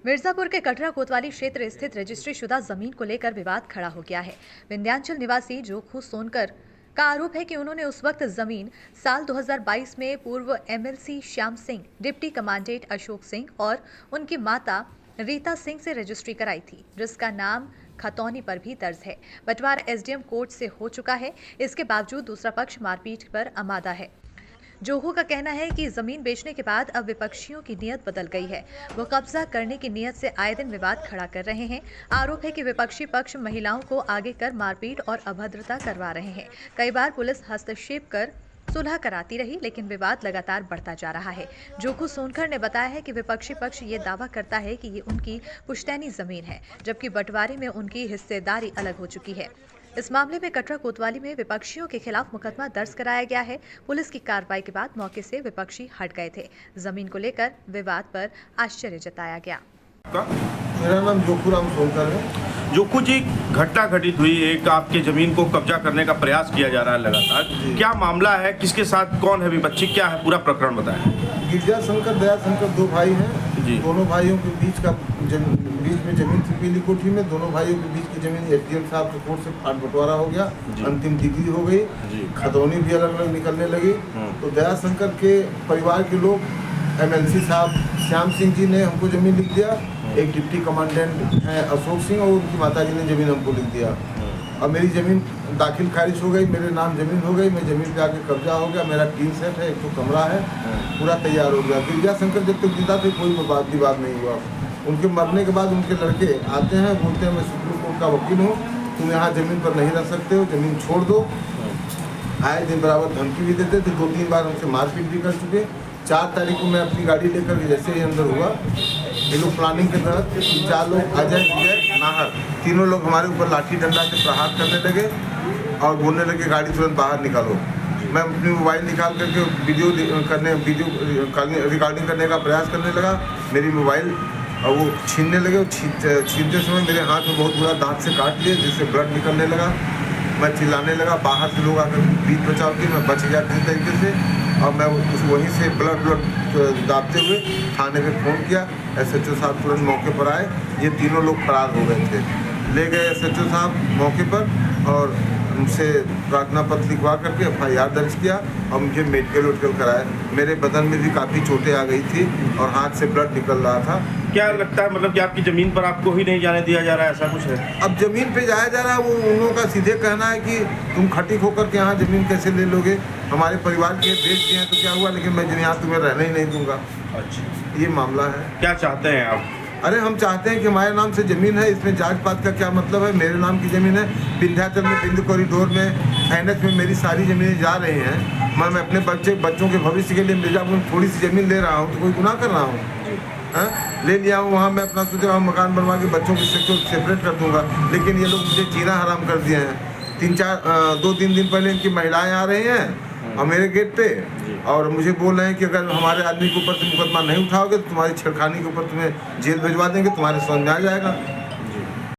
मिर्जापुर के कटरा कोतवाली क्षेत्र स्थित रजिस्ट्री शुदा जमीन को लेकर विवाद खड़ा हो गया है। विंध्याचल निवासी जोखू सोनकर का आरोप है कि उन्होंने उस वक्त जमीन साल 2022 में पूर्व MLC Shyam Singh, deputy commandant Ashok Singh और उनकी माता रीता सिंह से रजिस्ट्री कराई थी, जिसका नाम खतौनी पर भी दर्ज है। बंटवारा एसडीएम कोर्ट से हो चुका है। इसके बावजूद दूसरा पक्ष मारपीट पर आमादा है। जोहू का कहना है कि जमीन बेचने के बाद अब विपक्षियों की नीयत बदल गई है। वो कब्जा करने की नीयत से आए दिन विवाद खड़ा कर रहे हैं। आरोप है कि विपक्षी पक्ष महिलाओं को आगे कर मारपीट और अभद्रता करवा रहे हैं। कई बार पुलिस हस्तक्षेप कर सुलह कराती रही, लेकिन विवाद लगातार बढ़ता जा रहा है। जोखू सोनकर ने बताया है कि विपक्षी पक्ष ये दावा करता है कि ये उनकी पुश्तैनी जमीन है, जबकि बंटवारे में उनकी हिस्सेदारी अलग हो चुकी है। इस मामले में कटरा कोतवाली में विपक्षियों के खिलाफ मुकदमा दर्ज कराया गया है। पुलिस की कार्रवाई के बाद मौके से विपक्षी हट गए थे। जमीन को लेकर विवाद पर आश्चर्य जताया गया। मेरा नाम जोखू राम सोनकर है। जोखू जी, घटना घटित हुई, एक आपके जमीन को कब्जा करने का प्रयास किया जा रहा है लगातार, क्या मामला है, किसके साथ, कौन है विपक्षी, क्या है पूरा प्रकरण बताएं। गिरजा शंकर, दया शंकर दो भाई हैं जी। दोनों भाइयों के बीच में जमीन थी पीली कोठी में। दोनों भाइयों के बीच की जमीन एसडीएम साहब के कोर्ट से फाट बंटवारा हो गया, अंतिम डिग्री हो गई, खतौनी भी अलग अलग निकलने लगी। तो दया शंकर के परिवार के लोग, एमएलसी साहब श्याम सिंह जी ने हमको जमीन लिख दिया, एक डिप्टी कमांडेंट हैं अशोक सिंह और उनकी माता जी ने जमीन हमको लिख दिया। अब मेरी जमीन दाखिल खारिज हो गई, मेरे नाम जमीन हो गई, मैं जमीन पे आके कब्जा हो गया। मेरा टीन सेट है, एक तो कमरा है, पूरा तैयार हो गया। गिरजा शंकर जब तक जीता थे कोई विवाद नहीं हुआ। उनके मरने के बाद उनके लड़के आते हैं, बोलते हैं मैं सुप्रीम कोर्ट का वकील हूँ, तुम यहाँ जमीन पर नहीं रह सकते हो, जमीन छोड़ दो। आए दिन बराबर धमकी भी देते थे, 2-3 बार हमसे मारपीट भी कर चुके। 4 तारीख को मैं अपनी गाड़ी लेकर के जैसे ही अंदर हुआ, ये लोग प्लानिंग के तहत 4 लोग, अजय, विजय, नाहर, तीनों लोग हमारे ऊपर लाठी डंडा से प्रहार करने लगे और बोलने लगे गाड़ी तुरंत बाहर निकालो। मैं अपनी मोबाइल निकाल करके वीडियो रिकॉर्डिंग करने का प्रयास करने लगा। मेरी मोबाइल और वो छीनने लगे। छीनते समय मेरे हाथ में बहुत बुरा दांत से काट लिए, जिससे ब्लड निकलने लगा। मैं चिल्लाने लगा, बाहर से लोग आकर बीच बचाव किए, मैं बच गया किसी तरीके से। और मैं वहीं से ब्लड दाबते हुए थाने पे फ़ोन किया। एसएचओ साहब तुरंत मौके पर आए। ये तीनों लोग फरार हो गए थे। ले गए एसएचओ साहब मौके पर और उनसे प्रार्थना पत्र लिखवा करके एफआईआर दर्ज किया और मुझे मेडिकल कराया। मेरे बदन में भी काफ़ी चोटें आ गई थी और हाथ से ब्लड निकल रहा था। क्या लगता है, मतलब कि आपकी ज़मीन पर आपको ही नहीं जाने दिया जा रहा है, ऐसा कुछ है? अब ज़मीन पे जाया जा रहा है, वो उन लोगों का सीधे कहना है कि तुम खटिक होकर के यहाँ ज़मीन कैसे ले लोगे, हमारे परिवार के बेच दिए हैं तो क्या हुआ, लेकिन मैं यहाँ तुम्हें रहने ही नहीं दूंगा। अच्छा, ये मामला है। क्या चाहते हैं आप? अरे हम चाहते हैं कि हमारे नाम से ज़मीन है, इसमें जांच पात का क्या मतलब है। मेरे नाम की ज़मीन है, विंध्याचल में बिंदु कॉरिडोर में एनएच में मेरी सारी ज़मीनें जा रही हैं। मैं अपने बच्चों के भविष्य के लिए मिर्जापुर में थोड़ी सी ज़मीन ले रहा हूँ, तो कोई गुनाह कर रहा हूँ? ले लिया हूँ, वहाँ मैं अपना सोच रहा हूँ मकान बनवा के बच्चों की सेपरेट कर दूँगा, लेकिन ये लोग मुझे जीना हराम कर दिए हैं। 2-3 दिन पहले इनकी महिलाएँ आ रही हैं और मेरे गेट पे और मुझे बोल रहे हैं कि अगर हमारे आदमी के ऊपर से मुकदमा नहीं उठाओगे तो तुम्हारी छेड़खानी के ऊपर तुम्हें जेल भिजवा देंगे, तुम्हारे समझ में आ जाएगा।